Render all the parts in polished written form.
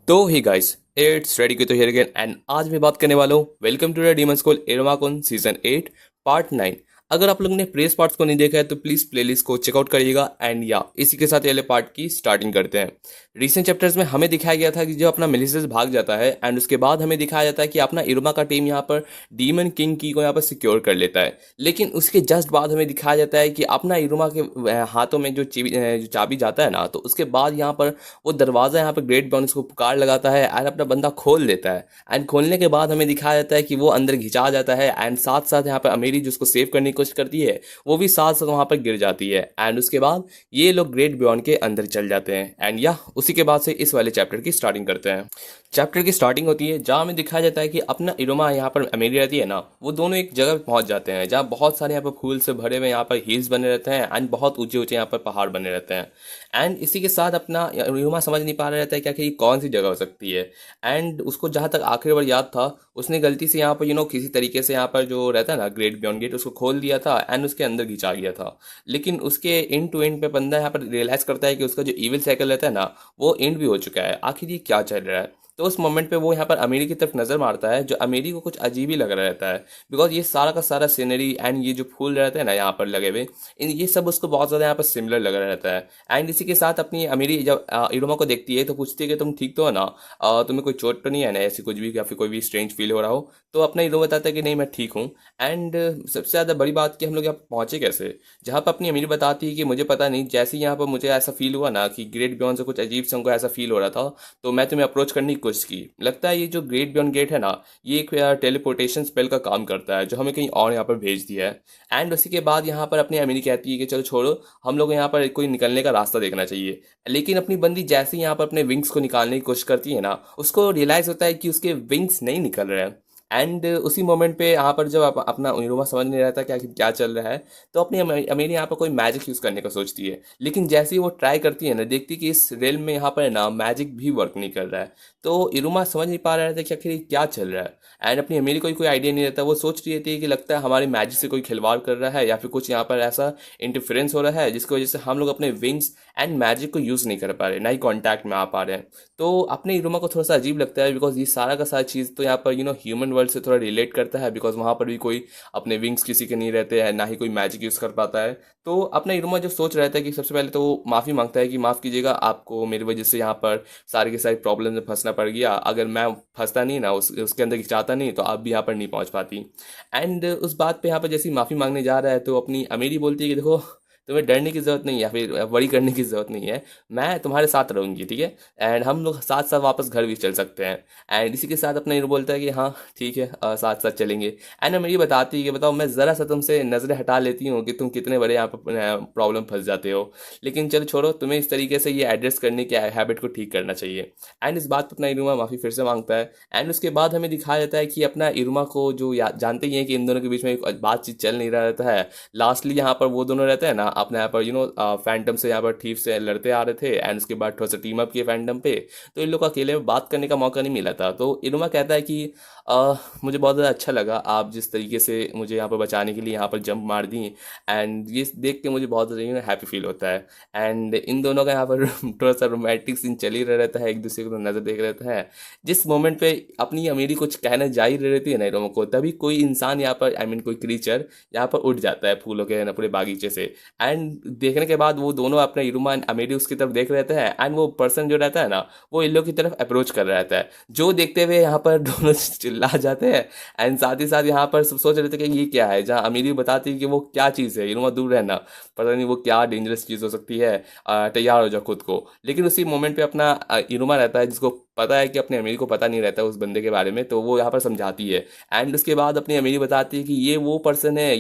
तो ही guys it's ready की तो हियर अगेन एंड आज मैं बात करने वाला हूँ welcome to the demon school एरोमाकोन सीजन 8 पार्ट 9। अगर आप लोगों ने प्रेस पार्ट्स को नहीं देखा है तो प्लीज प्लेलिस्ट को चेकआउट करिएगा एंड या इसी के साथ ये वाले पार्ट की स्टार्टिंग करते हैं। रिसेंट चैप्टर्स में हमें दिखाया गया था कि जो अपना मेलिसेस भाग जाता है एंड उसके बाद हमें दिखाया जाता है कि अपना इरुमा का टीम यहाँ पर डीमन किंग की को यहाँ पर सिक्योर कर लेता है। लेकिन उसके जस्ट बाद हमें दिखाया जाता है कि अपना इरुमा के हाथों में जो चाबी जाता है ना, तो उसके बाद यहाँ पर वो दरवाज़ा यहाँ पर ग्रेट बॉन उसको पुकार लगाता है एंड अपना बंदा खोल देता है। एंड खोलने के बाद हमें दिखाया जाता है कि वो अंदर घिंचा जाता है एंड साथ साथ यहाँ पर अमेरी जिसको सेव करने की कोशिश करती है वो भी साथ साथ वहाँ पर गिर जाती है। एंड उसके बाद ये लोग ग्रेट बॉन के अंदर चल जाते हैं एंड या उसी के बाद से इस वाले चैप्टर की स्टार्टिंग करते हैं। चैप्टर की स्टार्टिंग होती है जहाँ हमें दिखाया जाता है कि अपना इरोमा यहाँ पर अमेरी रहती है ना, वो दोनों एक जगह पे पहुंच जाते हैं जहाँ बहुत सारे यहाँ पर फूल से भरे हुए यहाँ पर हिल्स बने रहते हैं एंड बहुत ऊंचे ऊंचे यहाँ पर पहाड़ बने रहते हैं। एंड इसी के साथ अपना यूमा समझ नहीं पा रहा रहता है क्या कि ये कौन सी जगह हो सकती है। एंड उसको जहाँ तक आखिरी बार याद था उसने गलती से यहाँ पर किसी तरीके से यहाँ पर जो रहता है ना ग्रेट बियॉन्ड गेट उसको खोल दिया था एंड उसके अंदर घिंचा गया था। लेकिन उसके एंड टू एंड पे बंदा यहाँ पर रियलाइज करता है कि उसका जो इविल साइकिल रहता है ना वो एंड भी हो चुका है। आखिर ये क्या चल रहा है? तो उस मोमेंट पे वो यहाँ पर अमेरी की तरफ नजर मारता है जो अमेरी को कुछ अजीब ही लग रहा रहता है। बिकॉज ये सारा का सारा सीनरी एंड ये जो फूल रहते हैं ना यहाँ पर लगे हुए इन ये सब उसको बहुत ज़्यादा यहाँ पर सिमिलर लग रहा रहता है। एंड इसी के साथ अपनी अमेरी जब इरोमा को देखती है तो पूछती है कि तुम ठीक तो हो ना, तुम्हें कोई चोट तो नहीं है ना, ऐसी कुछ भी या फिर कोई भी स्ट्रेंज फील हो रहा हो। तो अपना इरोमा बताता है कि नहीं मैं ठीक हूँ। एंड सबसे ज़्यादा बड़ी बात कि हम लोग यहाँ पहुँचे कैसे, जहाँ पर अपनी अमीरी बताती है कि मुझे पता नहीं, जैसे ही यहाँ पर मुझे ऐसा फील हुआ ना कि ग्रेट बियॉन्ड से कुछ अजीब से उनको ऐसा फील हो रहा था तो मैं तुम्हें अप्रोच करने की कोशिश की। लगता है ये जो ग्रेट बियॉन्ड गेट है ना ये एक टेलीपोर्टेशन स्पेल का काम करता है जो हमें कहीं और यहाँ पर भेज दिया है। एंड उसी के बाद यहाँ पर अपनी अमीरी कहती है कि चलो छोड़ो, हम लोग यहाँ पर कोई निकलने का रास्ता देखना चाहिए। लेकिन अपनी बंदी जैसे ही यहाँ पर अपने विंग्स को निकालने की कोशिश करती है ना उसको रियलाइज होता है कि उसके विंग्स नहीं निकल रहे हैं। एंड उसी मोमेंट पे यहाँ पर जब अपना उनिरुमा समझ नहीं रहता कि आखिर क्या चल रहा है तो अपनी अमेरी यहाँ पर कोई मैजिक यूज़ करने का सोचती है। लेकिन जैसे ही वो ट्राई करती है ना देखती है कि इस रेल में यहाँ पर ना मैजिक भी वर्क नहीं कर रहा है। तो इरुमा समझ नहीं पा रहा था कि आखिर ये क्या चल रहा है। एंड अपनी अमेरी को कोई आइडिया नहीं रहता, वो सोच रही थी कि लगता है हमारी मैजिक से कोई खिलवाड़ कर रहा है या फिर कुछ यहाँ पर ऐसा इंटरफेरेंस हो रहा है जिसकी वजह से हम लोग अपने विंग्स एंड मैजिक को यूज़ नहीं कर पा रहे, ना ही कॉन्टैक्ट में आ पा रहे हैं। तो अपने इरुमा को थोड़ा सा अजीब लगता है बिकॉज ये सारा का सारा चीज़ तो यहाँ पर ह्यूमन वर्ल्ड से थोड़ा रिलेट करता है बिकॉज वहाँ पर भी कोई अपने विंग्स किसी के नहीं रहते हैं, ना ही कोई मैजिक यूज़ कर पाता है। तो अपना इरुमा जो सोच रहा था कि सबसे पहले तो वो माफ़ी मांगता है कि माफ़ कीजिएगा, आपको मेरी वजह से यहाँ पर सारी की सारी प्रॉब्लम में फंसना पड़ गया। अगर मैं फंसता नहीं ना उसके अंदर खिंचाता नहीं तो आप भी यहाँ पर नहीं पहुँच पाती। एंड उस बात पे यहाँ पर जैसे ही माफ़ी मांगने जा रहा है तो अपनी अमेरी बोलती है कि देखो तुम्हें डरने की ज़रूरत नहीं है या फिर वरी करने की ज़रूरत नहीं है, मैं तुम्हारे साथ रहूँगी ठीक है। एंड हम लोग साथ साथ वापस घर भी चल सकते हैं। एंड इसी के साथ अपना ये बोलता है कि हाँ ठीक है साथ साथ चलेंगे। एंड हमें ये बताती है कि बताओ मैं ज़रा सा तुमसे नज़रें हटा लेती हूँ कि तुम कितने बड़े यहाँ पर प्रॉब्लम फंस जाते हो। लेकिन चलो छोड़ो, तुम्हें इस तरीके से ये एड्रेस करने के हैबिट को ठीक करना चाहिए। एंड इस बात पर अपना इरुमा माफ़ी फिर से मांगता है। एंड उसके बाद हमें दिखाया जाता है कि अपना इरुमा को जो जानते ही हैं कि इन दोनों के बीच में एक बातचीत चल नहीं रहा रहता है। लास्टली यहाँ पर वो दोनों रहते हैं ना अपने यहाँ पर फैंटम से यहाँ पर ठीक से लड़ते आ रहे थे एंड उसके बाद थोड़ा सा टीम अप किए फैंटम पे। तो इन लोग को अकेले में बात करने का मौका नहीं मिला था। तो इनुमा कहता है कि मुझे बहुत ज़्यादा अच्छा लगा आप जिस तरीके से मुझे यहाँ पर बचाने के लिए यहाँ पर जंप मार दी। एंड ये देख के मुझे बहुत ज़्यादा हैप्पी फील होता है। एंड इन दोनों का यहाँ पर थोड़ा सा रोमांटिक सीन चल ही रहा रहता है, एक दूसरे को नज़र देख रहता है। जिस मोमेंट पे अपनी अमीरी कुछ कहना जा ही रहती है ना इनोमा को, तभी कोई इंसान यहाँ पर आई मीन कोई क्रीचर यहाँ पर उठ जाता है फूलों के ना पूरे बागीचे से। एंड देखने के बाद वो दोनों अपने इरुमा एंड अमेरी उसकी तरफ देख रहते हैं एंड वो पर्सन जो रहता है ना वो इन लोग की तरफ अप्रोच कर रहा रहता है, जो देखते हुए यहाँ पर दोनों चिल्ला जाते हैं। एंड साथ ही साथ यहाँ पर सब सोच रहे थे कि ये क्या है, जहाँ अमेरी बताती है कि वो क्या चीज़ है, इरुमा दूर रहना, पता नहीं वो क्या डेंजरस चीज़ हो सकती है, तैयार हो जाओ खुद को। लेकिन उसी मोमेंट पे अपना इरुमा रहता है जिसको पता है कि अपने अमीरी को पता नहीं रहता उस बंदे के बारे में, तो वो यहाँ पर समझाती है। एंड उसके बाद अपनी अमीरी बताती है कि ये वो पर्सन है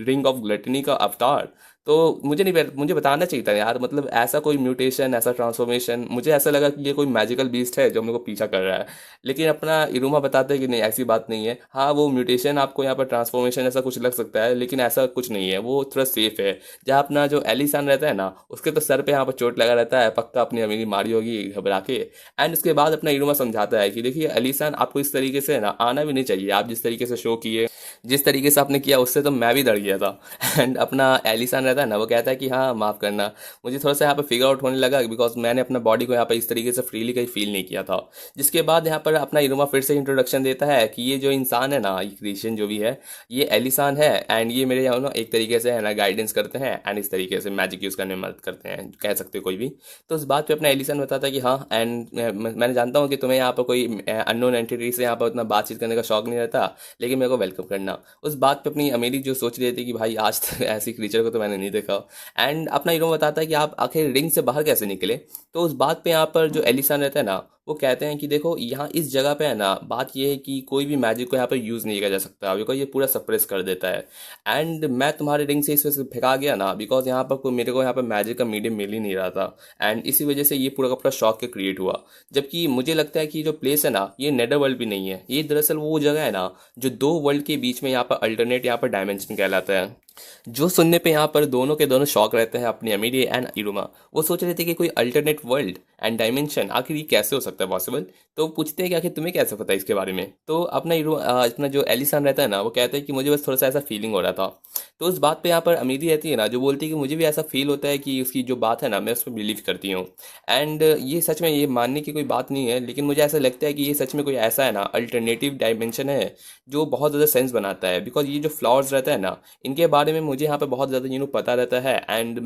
रिंग ऑफ ग्लटनी का अवतार। तो मुझे बताना चाहिए था यार, मतलब ऐसा कोई म्यूटेशन ऐसा ट्रांसफॉर्मेशन, मुझे ऐसा लगा कि ये कोई मैजिकल बीस्ट है जो हम लोग को पीछा कर रहा है। लेकिन अपना इरुमा बताते हैं कि नहीं ऐसी बात नहीं है, हाँ वो म्यूटेशन आपको यहाँ पर ट्रांसफॉर्मेशन ऐसा कुछ लग सकता है लेकिन ऐसा कुछ नहीं है, वो थोड़ा सेफ है। जहाँ अपना जो एलिसान रहता है ना उसके तो सर पे यहाँ पर चोट लगा रहता है, पक्का अपनी अमीरी मारी होगी घबरा के। एंड उसके बाद अपना इरुमा समझाता है कि देखिए अलीसान आपको इस तरीके से ना आना भी नहीं चाहिए, आप जिस तरीके से शो किए जिस तरीके से आपने किया उससे तो मैं भी डर गया था। एंड अपना एलिसान रहता है ना, वो कहता है कि हाँ माफ़ करना। मुझे थोड़ा सा यहाँ पे फिगर आउट होने लगा बिकॉज मैंने अपना बॉडी को यहाँ पे इस तरीके से फ्रीली कहीं फील नहीं किया था। जिसके बाद यहाँ पर अपना इरुमा फिर से इंट्रोडक्शन देता है कि ये जो इंसान है ना, ये क्रिएशन जो भी है, ये एलिसान है एंड ये मेरे यहाँ ना एक तरीके से है ना गाइडेंस करते हैं एंड इस तरीके से मैजिक यूज़ करने में मदद करते हैं, कह सकते हो कोई भी। तो उस बात पे अपना एलिसन बताता है कि हाँ एंड मैंने जानता हूँ कि तुम्हें यहाँ पर कोई अननोन एंटिटी से यहाँ पर उतना बातचीत करने का शौक नहीं रहता, लेकिन मेरे को वेलकम करना। उस बात पे अपनी अमीरी जो सोच रही थी कि भाई आज तक ऐसी क्रीचर को तो मैंने नहीं देखा। एंड अपना हीरो बताता है कि आप आखिर रिंग से बाहर कैसे निकले। तो उस बात पे यहाँ पर जो एलिसन रहता है ना, वो कहते हैं कि देखो यहाँ इस जगह पे है ना, बात ये है कि कोई भी मैजिक को यहाँ पर यूज़ नहीं किया जा सकता बिकॉज ये पूरा सप्रेस कर देता है। एंड मैं तुम्हारे रिंग से इस वजह से फेंका गया ना बिकॉज यहाँ पर कोई मेरे को यहाँ पर मैजिक का मीडियम मिल ही नहीं रहा था एंड इसी वजह से ये पूरा का पूरा शॉक के क्रिएट हुआ। जबकि मुझे लगता है कि जो प्लेस है ना, ये नेडर वर्ल्ड भी नहीं है, ये दरअसल वो जगह है ना जो दो वर्ल्ड के बीच में यहाँ पर अल्टरनेट यहाँ पर डायमेंशन कहलाता है। जो सुनने पे यहाँ पर दोनों के दोनों शौक रहते हैं, अपनी अमीरी एंड इरुमा। वो सोच रहे थे कि कोई अल्टरनेट वर्ल्ड एंड डायमेंशन आखिर ये कैसे हो सकता है पॉसिबल। तो पूछते हैं कि आखिर तुम्हें कैसे पता है इसके बारे में। तो अपना जो एलिसान रहता है ना, वो कहता है कि मुझे बस थोड़ा सा ऐसा फीलिंग हो रहा था। तो उस बात पे यहाँ पर अमीरी रहती है ना, जो बोलती है कि मुझे भी ऐसा फील होता है कि उसकी जो बात है ना, मैं उस पर बिलीव करती हूँ। एंड ये सच में ये मानने की कोई बात नहीं है, लेकिन मुझे ऐसा लगता है कि ये सच में कोई ऐसा है ना अल्टरनेटिव डायमेंशन है जो बहुत ज़्यादा सेंस बनाता है। बिकॉज ये जो फ्लावर्स रहता है ना, इनके बारे में मुझे यहाँ पे बहुत ज़्यादा पता रहता है। एंड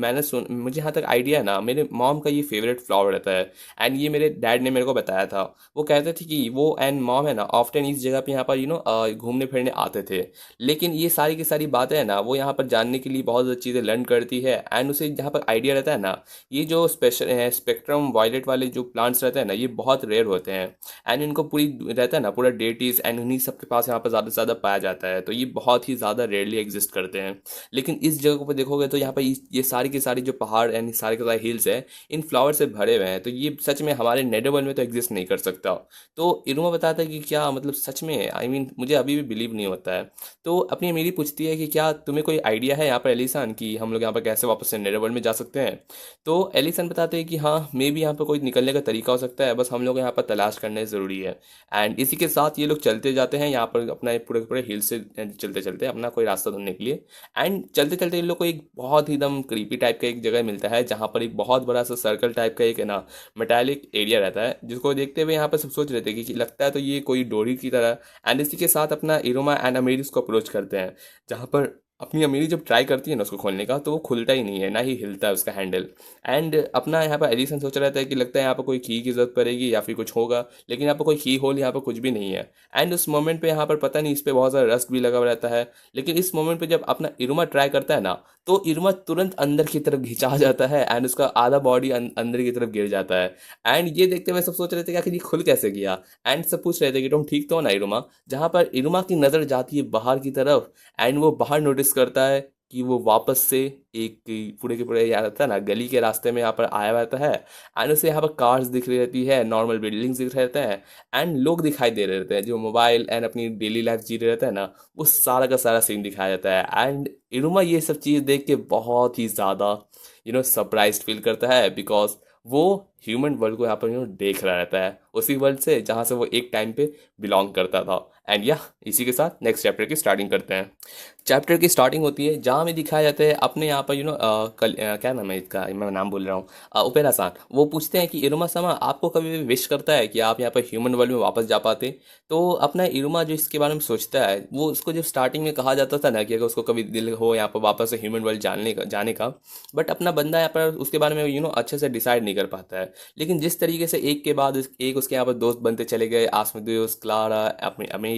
मुझे यहाँ तक आइडिया है ना, मेरे मॉम का ये फेवरेट फ्लावर रहता है एंड ये मेरे डैड ने मेरे को बताया था। वो कहते थे कि वो एंड मॉम है ना ऑफ्टन इस जगह पे यहाँ पर घूमने फिरने आते थे। लेकिन ये सारी की सारी बातें है ना, वो यहाँ पर जानने के लिए बहुत ज़्यादा चीज़ें लर्न करती है एंड उसे जहाँ पर आइडिया रहता है ना, ये जो स्पेशल स्पेक्ट्रम वायलेट वाले जो प्लांट्स रहते हैं ना, ये बहुत रेयर होते हैं एंड इनको पूरी रहता है ना पूरा डेटीज एंड उन्हीं सब के पास यहाँ पर ज़्यादा से ज़्यादा पाया जाता है। तो ये बहुत ही ज़्यादा रेयरली एग्जिस्ट करते हैं। लेकिन इस जगह पर देखोगे तो यहाँ पर ये सारी की सारी जो पहाड़ एंड सारे के सारे हिल्स है, इन फ्लावर से भरे हुए हैं। तो ये सच में हमारे नेडर वर्ल्ड में तो एग्जिस्ट नहीं कर सकता। तो इरुमा बताता है कि क्या मतलब सच में, आई मीन मुझे अभी भी बिलीव नहीं होता है। तो अपनी मेरी पूछती है कि क्या तुम्हें कोई आइडिया है यहाँ पर एलिसान कि हम लोग यहाँ पर कैसे वापस से नेडर वर्ल्ड में जा सकते हैं। तो एलिसन बताते हैं कि हाँ मे भी यहाँ पर कोई निकलने का तरीका हो सकता है, बस हम लोग यहाँ पर तलाश करना ज़रूरी है। एंड इसी के साथ ये लोग चलते जाते हैं यहाँ पर अपना पूरे पूरे हिल से चलते चलते अपना कोई रास्ता ढूंढने के लिए। एंड चलते चलते इन लोग को एक बहुत ही एकदम क्रीपी टाइप का एक जगह मिलता है, जहाँ पर एक बहुत बड़ा सा सर्कल टाइप का एक है ना मेटालिक एरिया रहता है, जिसको देखते हुए यहाँ पर सब सोच रहे थे कि लगता है तो ये कोई डोरी की तरह। एंड इसी के साथ अपना इरोमा एंड अमीरिस को अप्रोच करते हैं, जहाँ पर अपनी अमीरी जब ट्राई करती है ना उसको खोलने का, तो वो खुलता ही नहीं है, ना ही हिलता है उसका हैंडल। एंड अपना यहाँ पर एडिसन सोच रहा था कि लगता है यहाँ पर कोई की जरूरत पड़ेगी या फिर कुछ होगा, लेकिन यहाँ पर कोई की होल यहाँ पर कुछ भी नहीं है। एंड उस मोमेंट पे यहाँ पर पता नहीं इस पर बहुत सारा रस्ट भी लगा हुआ रहता है। लेकिन इस मोमेंट पे जब अपना इरुमा ट्राई करता है ना, तो इरुमा तुरंत अंदर की तरफ खिंचा जाता है एंड उसका आधा बॉडी अंदर की तरफ गिर जाता है। एंड ये देखते हुए सब सोच रहे थे कि आखिर ये खुल कैसे गया। एंड सब पूछ रहे थे कि तुम ठीक तो हो ना इरुमा। जहाँ पर इरुमा की नज़र जाती है बाहर की तरफ एंड वो बाहर नोटिस करता है कि वो वापस से एक पूरे के पूरे यहाँ रहता है ना गली के रास्ते में यहाँ पर आया रहता है। एंड उसे यहाँ पर कार्स दिख रही रहती है, नॉर्मल बिल्डिंग्स दिख रहे रहते हैं एंड लोग दिखाई दे रहे रहते हैं जो मोबाइल एंड अपनी डेली लाइफ जी रहे रहते हैं ना, वो सारा का सारा सीन दिखाया जाता है। एंड इरुमा ये सब चीज़ देख के बहुत ही ज़्यादा सरप्राइज फील करता है बिकॉज वो ह्यूमन वर्ल्ड को यहाँ पर देख रहा रहता है, उसी वर्ल्ड से जहाँ से वो एक टाइम पे बिलोंग करता था। एंड या इसी के साथ नेक्स्ट चैप्टर की स्टार्टिंग करते हैं। चैप्टर की स्टार्टिंग होती है जहाँ हमें दिखाया जाता है अपने यहाँ पर क्या नाम है इसका, मैं नाम बोल रहा हूँ, ओपेरा सान। वो पूछते हैं कि इरुमा समा आपको कभी भी विश करता है कि आप यहाँ पर ह्यूमन वर्ल्ड में वापस जा पाते। तो अपना इरुमा जो इसके बारे में सोचता है, वो उसको जब स्टार्टिंग में कहा जाता था ना कि अगर उसको कभी दिल हो यहाँ पर वापस से ह्यूमन वर्ल्ड जाने का, बट अपना बंदा यहाँ पर उसके बारे में अच्छे से डिसाइड नहीं कर पाता है। लेकिन जिस तरीके से एक के बाद एक उसके यहाँ पर दोस्त बनते चले गए, आसमदियोस, क्लारा, अपनी अमेरी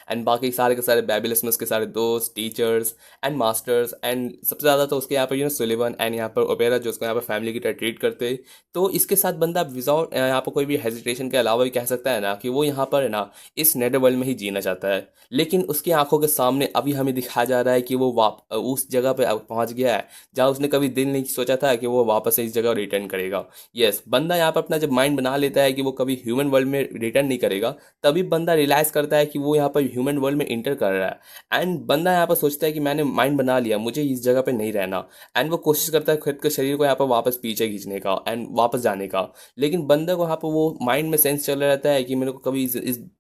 एंड बाकी सारे के सारे बेबिलिस्मस के सारे दोस्त, टीचर्स एंड मास्टर्स एंड सबसे ज़्यादा तो उसके यहाँ पर सुलिवन एंड यहाँ पर ओपेरा जो उसको यहाँ पर फैमिली की तरह ट्रीट करते। तो इसके साथ बंदा विदाउट यहाँ पर कोई भी हेजिटेशन के अलावा भी कह सकता है ना कि वो यहाँ पर है ना इस नेडर वर्ल्ड में ही जीना चाहता है। लेकिन उसकी आंखों के सामने अभी हमें दिखाया जा रहा है कि वो उस जगह पर पहुँच गया है जहाँ उसने कभी दिल नहीं सोचा था कि वो वापस से इस जगह रिटर्न करेगा। यस, बंदा यहाँ पर अपना जब माइंड बना लेता है कि वो कभी ह्यूमन वर्ल्ड में रिटर्न नहीं करेगा, तभी बंदा रियलाइज़ करता है कि वो यहाँ पर ह्यूमन वर्ल्ड में इंटर कर रहा है। एंड बंदा यहाँ पर सोचता है कि मैंने माइंड बना लिया, मुझे इस जगह पे नहीं रहना। एंड वो कोशिश करता है खुद के शरीर को यहाँ पर वापस पीछे खींचने का एंड वापस जाने का। लेकिन बंदे को यहाँ पर वो माइंड में सेंस चल रहता है कि मेरे को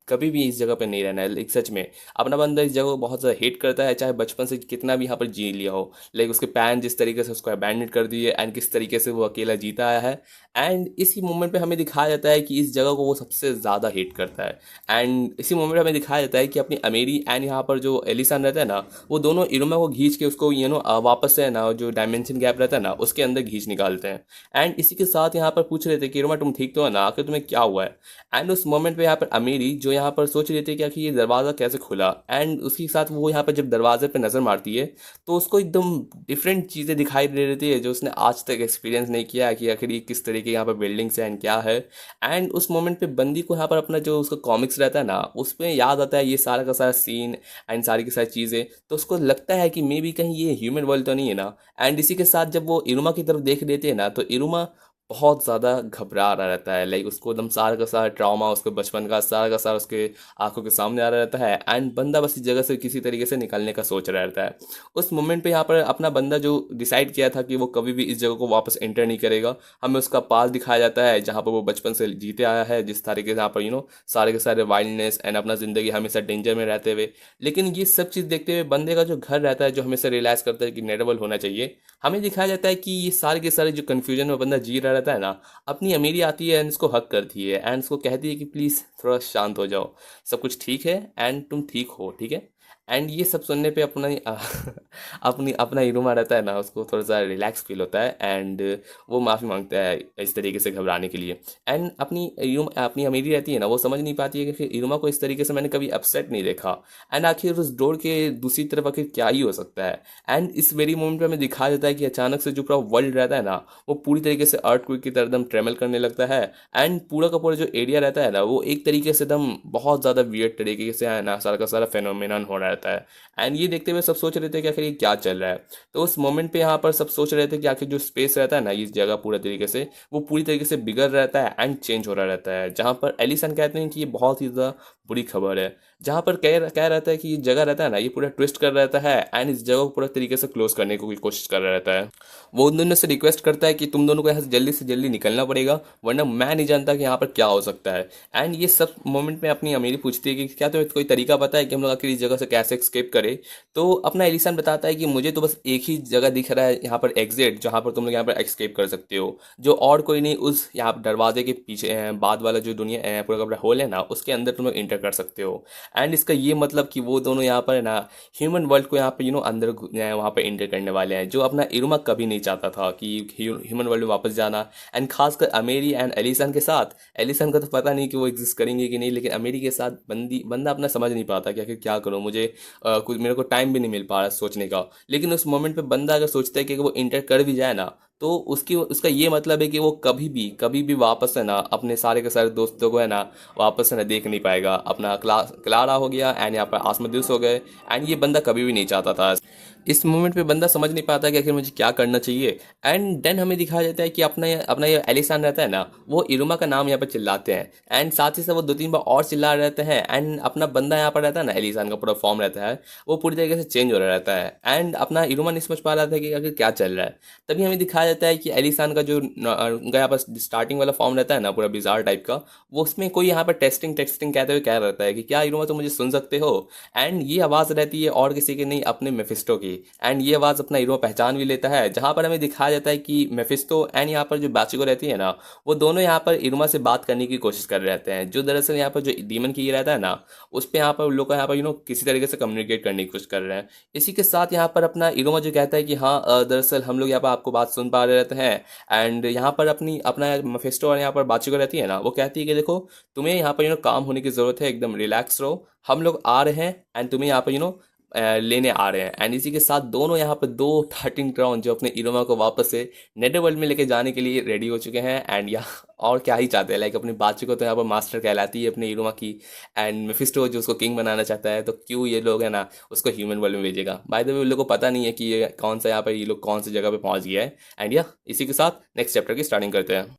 कभी भी इस जगह पे नहीं रहना है। लाइक सच में अपना बंदा इस जगह को बहुत ज़्यादा हेट करता है, चाहे बचपन से कितना भी यहाँ पर जी लिया हो। लाइक उसके पैरेंट्स जिस तरीके से उसको अबैंडन कर दिए एंड किस तरीके से वो अकेला जीता आया है। एंड इसी मोमेंट पे हमें दिखाया जाता है कि इस जगह को वो सबसे ज़्यादा हेट करता है। एंड इसी मोमेंट पे हमें दिखाया जाता है कि अपनी अमेरी एंड यहाँ पर जो एलिसान रहता है ना, वो दोनों इरुमा को खींच के उसको वापस से ना जो डायमेंशन गैप रहता है ना उसके अंदर खींच निकालते हैं। एंड इसी के साथ यहाँ पर पूछ रहे थे कि इरुमा तुम ठीक तो हो ना, आखिर तुम्हें क्या हुआ है। एंड उस मोमेंट पे यहाँ पर अमेरी जो यहाँ पर सोच रही थी कि आखिर ये दरवाज़ा कैसे खुला। एंड उसके साथ वो यहाँ पर जब दरवाजे पे नज़र मारती है तो उसको एकदम डिफरेंट चीज़ें दिखाई दे रही थी जो उसने आज तक एक्सपीरियंस नहीं किया है कि आखिर ये किस तरीके यहाँ पर बिल्डिंग्स है एंड क्या है। एंड उस मोमेंट पे बंदी को यहाँ पर अपना जो उसका कॉमिक्स रहता है ना उसमें याद आता है ये सारा का सारा सीन एंड सारी की सारी चीज़ें। तो उसको लगता है कि मे बी कहीं ये ह्यूमन वर्ल्ड तो नहीं है ना। एंड इसी के साथ जब वो इरुमा की तरफ देख लेते हैं ना तो इरुमा बहुत ज़्यादा घबरा रहा रहता है। लाइक उसको एकदम सारा का सारा ट्रॉमा उसके बचपन का सारा उसके आंखों के सामने आ रहा रहता है। एंड बंदा बस इस जगह से किसी तरीके से निकलने का सोच रहा रहता है। उस मोमेंट पे यहाँ पर अपना बंदा जो डिसाइड किया था कि वो कभी भी इस जगह को वापस एंटर नहीं करेगा, हमें उसका पास दिखाया जाता है जहाँ पर वो बचपन से जीते आया है, जिस तरीके से यहाँ पर सारे के सारे वाइल्डनेस एंड अपना ज़िंदगी हमेशा डेंजर में रहते हुए। लेकिन ये सब चीज़ देखते हुए बंदे का जो घर रहता है जो हमेशा रियलाइज़ करता है कि नेटवर्ल होना चाहिए, हमें दिखाया जाता है कि ये सारे के सारे जो कन्फ्यूजन में बंदा जी रहा रहता है ना, अपनी अमीरी आती है एंड उसको हक करती है एंड उसको कहती है कि प्लीज़ थोड़ा शांत हो जाओ, सब कुछ ठीक है एंड तुम ठीक हो, ठीक है। एंड ये सब सुनने पे अपना ही अपना इरुमा रहता है ना उसको थोड़ा सा रिलैक्स फील होता है एंड वो माफ़ी मांगता है इस तरीके से घबराने के लिए। एंड अपनी अमीरी रहती है ना, वो समझ नहीं पाती है कि फिर इरुमा को इस तरीके से मैंने कभी अपसेट नहीं देखा। एंड आखिर उस डोर के दूसरी तरफ आखिर क्या ही हो सकता है। एंड इस वेरी मोमेंट पे हमें दिखाया जाता है कि अचानक से जो पूरा वर्ल्ड रहता है ना वो पूरी तरीके से अर्थक्वेक की तरह एकदम ट्रेमल करने लगता है। एंड पूरा का पूरा जो एरिया रहता है ना वो एक तरीके से एकदम बहुत ज़्यादा वियर्ड तरीके से है ना सारा का सारा फेनोमेनन हो रहा रहता है। एंड ये देखते हुए सब सोच रहे थे कि आखिर ये क्या चल रहा है। तो उस मोमेंट पे यहाँ पर सब सोच रहे थे कि आखिर जो स्पेस रहता है ना इस जगह पूरा तरीके से वो पूरी तरीके से बिगड़ रहता है एंड चेंज हो रहा रहता है। जहाँ पर एलिसन कहते हैं कि ये बहुत ही ज़्यादा बुरी खबर है। जहाँ पर कह रहता है कि ये जगह रहता है ना ये पूरा ट्विस्ट कर रहता है एंड इस जगह को पूरा तरीके से क्लोज करने की कोशिश कर रहा रहता है। वो उन दोनों से रिक्वेस्ट करता है कि तुम दोनों को यहाँ से जल्दी निकलना पड़ेगा, वरना मैं नहीं जानता कि यहाँ पर क्या हो सकता है। एंड ये सब मोमेंट में अपनी अमीरी पूछती है कि क्या तुम्हें कोई तरीका पता है कि हम लोग आखिर इस जगह से कैसे एस्केप करें। तो अपना एलिसन बताता है कि मुझे तो बस एक ही जगह दिख रहा है यहाँ पर एग्जिट, जहाँ पर तुम लोग यहाँ पर एस्केप कर सकते हो, जो और कोई नहीं उस यहाँ दरवाजे के पीछे बाद वाला जो दुनिया पूरा का पूरा होल है ना उसके अंदर तुम लोग इंटर कर सकते हो। एंड इसका ये मतलब कि वो दोनों यहाँ पर है ना ह्यूमन वर्ल्ड को यहाँ पे अंदर वहाँ पे इंटर करने वाले हैं, जो अपना इरुमा कभी नहीं चाहता था कि ह्यूमन वर्ल्ड में वापस जाना। एंड खासकर अमेरी एंड एलिसन के साथ, एलिसन का तो पता नहीं कि वो एग्जिस्ट करेंगे कि नहीं, लेकिन अमेरी के साथ बंदा अपना समझ नहीं पाता कि आखिर क्या करूँ, मुझे कुछ मेरे को टाइम भी नहीं मिल पा रहा सोचने का। लेकिन उस मोमेंट पे बंदा अगर सोचता है कि वो इंटर कर भी जाए ना तो उसका ये मतलब है कि वो कभी भी वापस है ना अपने सारे के सारे दोस्तों को है ना वापस है ना देख नहीं पाएगा। अपना क्लारा हो गया एंड यहाँ पर आसमदुस हो गए एंड ये बंदा कभी भी नहीं चाहता था। इस मोमेंट पे बंदा समझ नहीं पाता कि आखिर मुझे क्या करना चाहिए। एंड देन हमें दिखाया जाता है कि अपना ये एलिसान रहता है ना वो इरुमा का नाम यहाँ पर चिल्लाते हैं एंड साथ ही साथ वो 2-3 बार और चिल्ला रहते हैं। एंड अपना बंदा यहाँ पर रहता है ना एलिसान का पूरा फॉर्म रहता है वो पूरी तरीके से चेंज हो रहा रहता है। एंड अपना इरुमा नहीं समझ पा रहा था कि आखिर क्या चल रहा है। तभी हमें दिखाया जाता है कि एलिसान का जो उनका यहाँ पर स्टार्टिंग वाला फॉर्म रहता है ना पूरा बिजार टाइप का, वो उसमें कोई यहाँ पर टेस्टिंग टेक्सटिंग कहते हुए कह रहता है कि क्या इरुमा तो मुझे सुन सकते हो। एंड ये आवाज़ रहती है और किसी की नहीं, अपने मेफिस्टो की। एंड ये आवाज़ अपना इरुमा पहचान भी लेता है, जहाँ पर हमें दिखाया जाता है कि मेफिस्टो एंड यहाँ पर जो बाचिको रहती है ना वो दोनों यहाँ पर इरुमा से बात करने की कोशिश कर रहे रहते हैं, जो दरअसल यहाँ पर जो डीमन की रहता है ना उस पर यहाँ पर लोग यहाँ पर किसी तरीके से कम्युनिकेट करने की कोशिश कर रहे हैं। इसी के साथ यहाँ पर अपना इरुमा जो कहता है कि हाँ दरअसल हम लोग यहाँ पर आपको बात सुन पा रहे रहते हैं। एंड यहाँ पर अपना मेफिस्टो और यहाँ पर बातचीत रहती है ना वो कहती है कि देखो तुम्हें यहाँ पर काम होने की ज़रूरत है, एकदम रिलैक्स रहो, हम लोग आ रहे हैं एंड तुम्हें यहाँ पर लेने आ रहे हैं। एंड इसी के साथ दोनों यहाँ पर 2 13 क्राउन जो अपने इरोमा को वापस से नेदरवर्ल्ड में लेके जाने के लिए रेडी हो चुके हैं। एंड या और क्या ही चाहते हैं, लाइक अपनी बातचीत को तो यहाँ पर मास्टर कहलाती है अपने इरोमा की। एंड मेफिस्टो जो उसको किंग बनाना चाहता है, तो क्यों ये लोग है ना उसको ह्यूमन वर्ल्ड में भेजेगा। बाय द वे उन लोगों को पता नहीं है कि ये कौन सा यहाँ पर ये लोग कौन सी जगह पे पहुंच गया है। एंड या इसी के साथ नेक्स्ट चैप्टर की स्टार्टिंग करते हैं।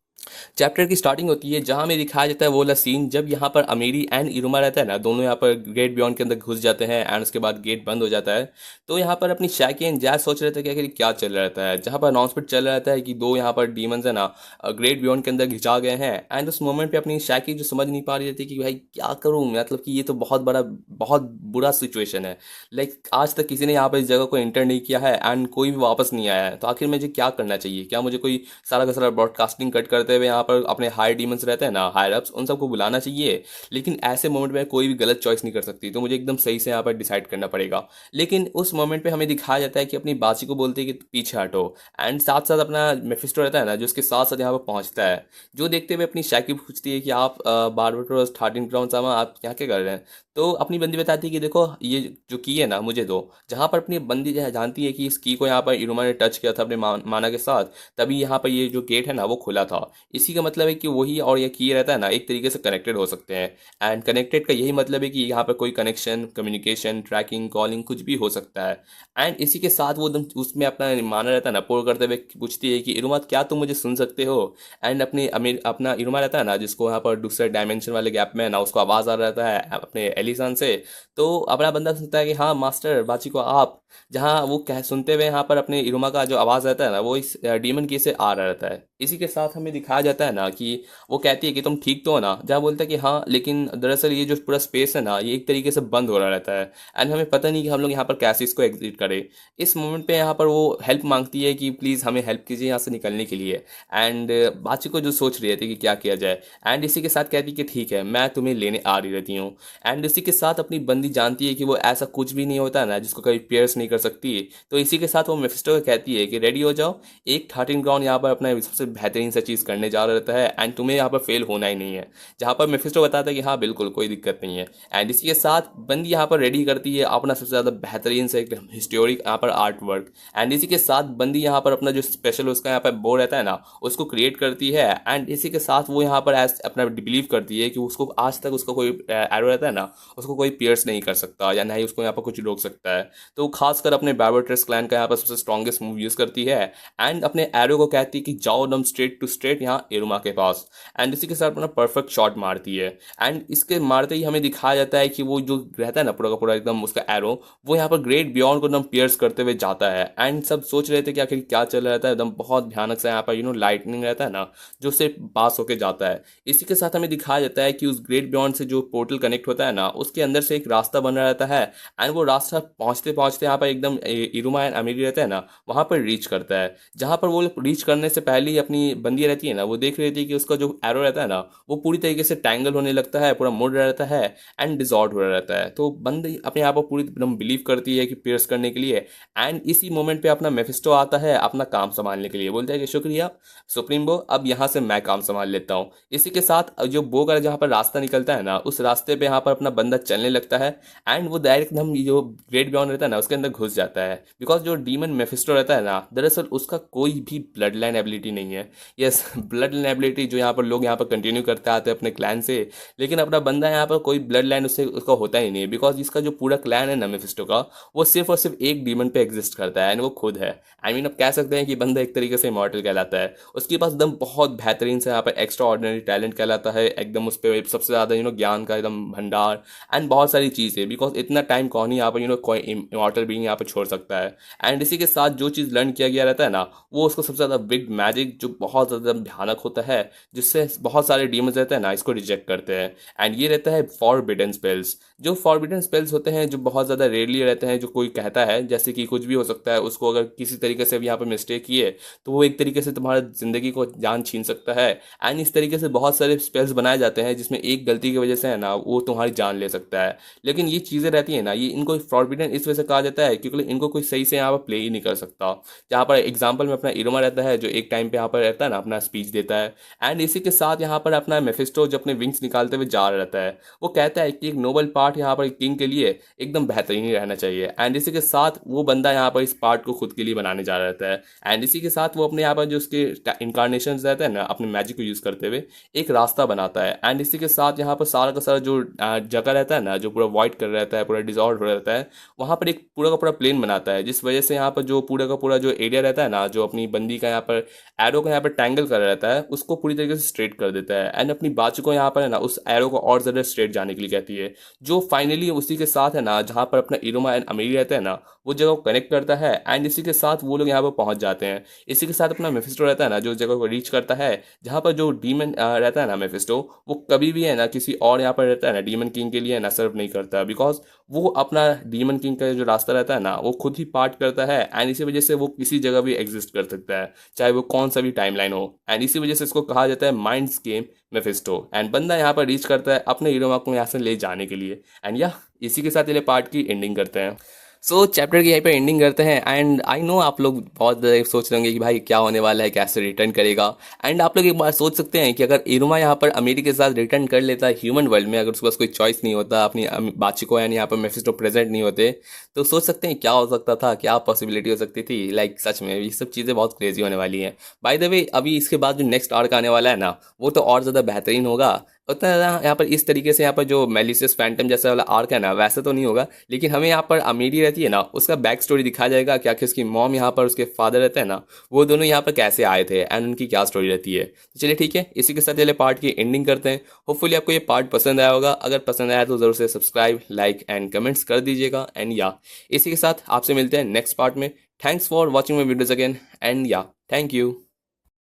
चैप्टर की स्टार्टिंग होती है जहाँ हमें दिखाया जाता है वो वाला सीन जब यहाँ पर अमीरी एंड इरुमा रहता है ना, दोनों यहाँ पर गेट बियॉन्ड के अंदर घुस जाते हैं एंड उसके बाद गेट बंद हो जाता है। तो यहाँ पर अपनी शैकी एंड जैज सोच रहे थे कि आखिर क्या चल रहा रहता है, जहाँ पर अनाउंसमेंट चल रहा रहता है कि दो यहाँ पर डीमंस है ना ग्रेट बियॉन्ड के अंदर घिंचा गए हैं। एंड उस मोमेंट पे अपनी शैकी जो समझ नहीं पा रही थी कि भाई क्या करूँ, मतलब कि ये तो बहुत बड़ा बहुत बुरा सिचुएशन है। लाइक आज तक किसी ने यहाँ पर इस जगह को एंटर नहीं किया है एंड कोई भी वापस नहीं आया है, तो आखिर मुझे क्या करना चाहिए? क्या मुझे कोई सारा का सारा ब्रॉडकास्टिंग कट करते हुए यहाँ पर अपने हायर डीमंस रहते हैं ना, हायर अप्स, उन सबको बुलाना चाहिए? लेकिन ऐसे मोमेंट में कोई भी गलत चॉइस नहीं कर सकती, तो मुझे एकदम सही से यहाँ पर डिसाइड करना पड़ेगा। लेकिन उस मोमेंट पे हमें दिखाया जाता है कि अपनी बाची को बोलते हैं कि पीछे हटो। एंड साथ साथ अपना मेफिस्टो रहता है ना, जो उसके साथ साथ यहाँ पर पहुंचता है, जो देखते हुए अपनी शैकी पूछती है कि आप बारबटोस थार्टीन ग्राउंड सामा आप यहाँ क्या कर रहे हैं? तो अपनी बंदी बताती है कि देखो ये जो की है ना मुझे दो। जहाँ पर अपनी बंदी जानती है कि इस की को यहाँ पर इरुमा ने टच किया था अपने माना के साथ, तभी यहाँ पर ये जो गेट है ना वो खुला था। इसी का मतलब है कि वही और ये की रहता है ना एक तरीके से कनेक्टेड हो सकते हैं। एंड कनेक्टेड का यही मतलब है कि यहाँ पर कोई कनेक्शन, कम्युनिकेशन, ट्रैकिंग, कॉलिंग कुछ भी हो सकता है। एंड इसी के साथ वो एकदम उसमें अपना माना रहता है ना पोर करते हुए पूछती है कि इरुमा क्या तुम मुझे सुन सकते हो? एंड अपनी अमीर अपना इरुमा रहता है ना, जिसको यहाँ पर दूसरे डायमेंशन वाले गैप में है ना उसको आवाज़ आ रहा रहता है अपने एलिसन से। तो अपना बंदा सुनता है कि हाँ मास्टर बाची को आप, जहाँ वो कह सुनते हुए यहाँ पर अपने इरुमा का जो आवाज़ रहता है ना वो इस डीमन की से आ रहा रहता है। इसी के साथ हमें दिखाया जाता है ना कि वो कहती है कि तुम ठीक तो हो ना, जहाँ बोलता है कि हाँ, लेकिन दरअसल ये जो पूरा स्पेस है ना ये एक तरीके से बंद हो रहा रहता है एंड हमें पता नहीं कि हम लोग यहाँ पर कैसे इसको एग्जिट करें। इस मोमेंट पे यहाँ पर वो हेल्प मांगती है कि प्लीज़ हमें हेल्प कीजिए यहाँ से निकलने के लिए। एंड बाची को जो सोच रही थी कि क्या किया जाए, एंड इसी के साथ कहती कि ठीक है मैं तुम्हें लेने आ रही रहती हूँ। एंड इसी के साथ अपनी बंदी जानती है कि वो ऐसा कुछ भी नहीं होता ना जिसको कभी पियर्स नहीं कर सकती। तो इसी के साथ वो मेफिस्टो को कहती है कि रेडी हो जाओ, एक थर्टीन ग्राउंड यहाँ पर अपना सबसे बेहतरीन सा चीज़ करने जा रहा रहता है एंड तुम्हें यहाँ पर फेल होना ही नहीं है। जहाँ पर मेफिस्टो बताता है कि हाँ बिल्कुल कोई दिक्कत नहीं है। एंड इसी के साथ बंदी यहाँ पर रेडी करती है अपना सबसे ज़्यादा बेहतरीन से एक हिस्टोरिक यहाँ पर आर्ट वर्क। एंड इसी के साथ बंदी यहाँ पर अपना जो स्पेशल उसका यहाँ पर बोर्ड रहता है ना उसको क्रिएट करती है। एंड इसी के साथ वो यहाँ पर एज अपना बिलीव करती है कि उसको आज तक उसका कोई एरो रहता है ना उसको कोई पियर्स नहीं कर सकता या ना ही उसको यहाँ पर कुछ रोक सकता है। तो खासकर अपने बैबरट्रेस क्लैन का यहाँ पर सबसे स्ट्रॉन्गेस्ट मूव यूज़ करती है एंड अपने एरो को कहती है कि जाओ एकदम स्ट्रेट टू स्ट्रेट यहाँ इरुमा के पास। एंड इसी के साथ अपना परफेक्ट शॉट मारती है। एंड इसके मारते ही हमें दिखाया जाता है कि वो जो रहता है ना पूरा का पूरा एकदम उसका एरो वो यहाँ पर ग्रेट बियॉन्ड को एकदम पियर्स करते हुए जाता है। एंड सब सोच रहे थे कि आखिर क्या चल रहा था, एकदम बहुत भयानक सा यहाँ पर लाइटनिंग रहता है ना जो सिर्फ पास होके जाता है। इसी के साथ हमें दिखाया जाता है कि उस ग्रेट बियॉन्ड से जो पोर्टल कनेक्ट होता है ना उसके अंदर से एक रास्ता बन रहा रहता है। एंड वो रास्ता पहुंचते पहुंचते यहाँ पर एकदम इरुमा एंड अमीरी रहता है ना वहां पर रीच करता है। जहां पर वो रीच करने से पहले ही अपनी बंदी रहती है ना वो देख रही थी कि उसका जो एरो रहता है ना वो पूरी तरीके से टैंगल होने लगता है, पूरा मुड़ रहा रहता है एंड डिजॉर्ड हो रहा रहता है। तो बंदी अपने आप को पूरी एकदम बिलीव करती है कि पियर्स करने के लिए। एंड इसी मोमेंट पे अपना मेफिस्टो आता है अपना काम संभालने के लिए, बोलता है कि शुक्रिया सुप्रीम बो, अब यहाँ से मैं काम संभाल लेता हूँ। इसी के साथ जो बो का जहाँ पर रास्ता निकलता है ना उस रास्ते पे यहाँ पर अपना बंदा चलने लगता है एंड वो डायरेक्ट हम जो ग्रेट बियॉन्ड रहता है ना उसके अंदर घुस जाता है। बिकॉज जो डीमन मेफिस्टो रहता है ना दरअसल उसका कोई भी ब्लड लाइन एबिलिटी नहीं है। यस, ब्लड लाइन एबिलिटी जो यहाँ पर लोग यहाँ पर कंटिन्यू करते आते हैं अपने क्लैन से, लेकिन अपना बंदा यहाँ पर कोई ब्लड लाइन उससे उसका होता ही नहीं है। बिकॉज इसका जो पूरा क्लैन है ना मेफिस्टो का वो सिर्फ और सिर्फ एक डीमन पे एग्जिस्ट करता है एंड वो खुद है। आई मीन अब कह सकते हैं कि बंदा एक तरीके से इमॉर्टल कहलाता है। उसके पास एकदम बहुत बेहतरीन से यहाँ पर एक्स्ट्रा ऑर्डिनरी टैलेंट कहलाता है, एकदम उस पर सबसे ज़्यादा ज्ञान का एकदम भंडार एंड बहुत सारी चीज़ें। बिकॉज इतना टाइम कौन ही यहाँ पर कोई इमॉर्टल बीइंग यहाँ पर छोड़ सकता है। एंड इसी के साथ जो चीज़ लर्न किया गया रहता है ना वो उसको सबसे ज़्यादा बिग मैजिक जो बहुत ज़्यादा भयानक होता है, जिससे बहुत सारे डीमंस रहते हैं ना इसको रिजेक्ट करते हैं। एंड ये रहता है फॉरबिडन स्पेल्स। जो फॉरबिडन स्पेल्स होते हैं जो बहुत ज़्यादा रेयरली रहते हैं, जो कोई कहता है जैसे कि कुछ भी हो सकता है उसको अगर किसी तरीके से भी यहाँ पर मिस्टेक किए तो वो एक तरीके से तुम्हारा ज़िंदगी को जान छीन सकता है। एंड इस तरीके से बहुत सारे स्पेल्स बनाए जाते हैं जिसमें एक गलती की वजह से है ना वो तुम्हारी जान ले सकता है। लेकिन ये चीज़ें रहती है ना ये इनको फॉरबिडन इस वजह से कहा जाता है क्योंकि इनको कोई सही से यहाँ पर प्ले ही नहीं कर सकता। जहाँ पर एग्जाम्पल में अपना इरुमा रहता है जो एक टाइम पे यहाँ पर रहता है ना अपना स्पीच देता है। एंड इसी के साथ यहाँ पर अपना मेफिस्टो जो अपने विंग्स निकालते हुए जा रहा रहता है वो कहता है कि एक नोबल पार्ट यहाँ पर किंग के लिए एकदम बेहतरीन ही रहना चाहिए। एंड इसी के साथ वो बंदा यहाँ पर इस पार्ट को खुद के लिए बनाने जा रहा रहता है। एंड इसी के साथ वो अपने यहाँ पर जो उसके इनकारनेशन रहते हैं ना अपने मैजिक को यूज़ करते हुए एक रास्ता बनाता है। एंड इसी के साथ यहाँ पर सारा का सारा जो जगह रहता है ना जो पूरा वाइट कर रहता है, पूरा डिजॉल्व हो रहता है, वहाँ पर एक पूरा का पूरा प्लेन बनाता है, जिस वजह से यहाँ पर जो पूरा का पूरा जो एरिया रहता है ना जो अपनी बंदी का यहाँ पर एरो का यहाँ पर टैंगल कर रहा रहता है उसको पूरी तरीके से स्ट्रेट कर देता है एंड अपनी बाजू को यहाँ पर है ना उस एरो को और ज़्यादा स्ट्रेट जाने के लिए कहती है, जो फाइनली उसी के साथ है ना जहाँ पर अपना इरोमा एंड अमीरी रहता है ना वो जगह को कनेक्ट करता है एंड इसी के साथ वो लोग यहाँ पर पहुंच जाते हैं। इसी के साथ अपना मेफिस्टो रहता है ना जो जगह को रीच करता है जहाँ पर जो डीमन रहता है ना मेफिस्टो, वो कभी भी है ना किसी और यहाँ पर रहता है ना डीमन किंग के लिए ना सर्व नहीं करता, बिकॉज वो अपना डीमन किंग का जो रास्ता रहता है ना वो खुद ही पार्ट करता है एंड इसी वजह से वो किसी जगह भी एग्जिस्ट कर सकता है, चाहे वो कौन सा भी टाइमलाइन हो। एंड इसी वजह से इसको कहा जाता है माइंड्स गेम मेफिस्टो। एंड बंदा यहाँ पर रीच करता है अपने हीरो को यहाँ से ले जाने के लिए। एंड या इसी के साथ ये पार्ट की एंडिंग करते हैं। सो चैप्टर की यहीं पर एंडिंग करते हैं एंड आई नो आप लोग बहुत ज़्यादा सोच रहे होंगे कि भाई क्या होने वाला है, कैसे रिटर्न करेगा। एंड आप लोग एक बार सोच सकते हैं कि अगर इरुमा यहाँ पर अमीरी के साथ रिटर्न कर लेता है ह्यूमन वर्ल्ड में, अगर उसके पास कोई चॉइस नहीं होता, अपनी बाचिको यानी यहाँ पर मेफिस्टो प्रेजेंट नहीं होते, तो सोच सकते हैं क्या हो सकता था, क्या पॉसिबिलिटी हो सकती थी। लाइक सच में ये सब चीज़ें बहुत क्रेजी होने वाली हैं। बाय द वे अभी इसके बाद जो नेक्स्ट आर्क आने वाला है ना वो तो और ज़्यादा बेहतरीन होगा। उतना ज़्यादा यहाँ पर इस तरीके से यहाँ पर जो मेलिशियस फैंटम जैसा वाला आर्क है ना वैसे तो नहीं होगा, लेकिन हमें यहाँ पर अमीरी रहती है ना उसका बैक स्टोरी दिखाया जाएगा कि आखिर उसकी मॉम यहाँ पर उसके फादर रहते हैं ना वो दोनों यहाँ पर कैसे आए थे एंड उनकी क्या स्टोरी रहती है। तो चलिए ठीक है, इसी के साथ चलिए पार्ट की एंडिंग करते हैं। होपफुली आपको ये पार्ट पसंद आया होगा, अगर पसंद आया तो ज़रूर से सब्सक्राइब लाइक एंड कमेंट्स कर दीजिएगा। एंड या इसी के साथ आपसे मिलते हैं नेक्स्ट पार्ट में। Thanks for watching my videos again and या थैंक यू।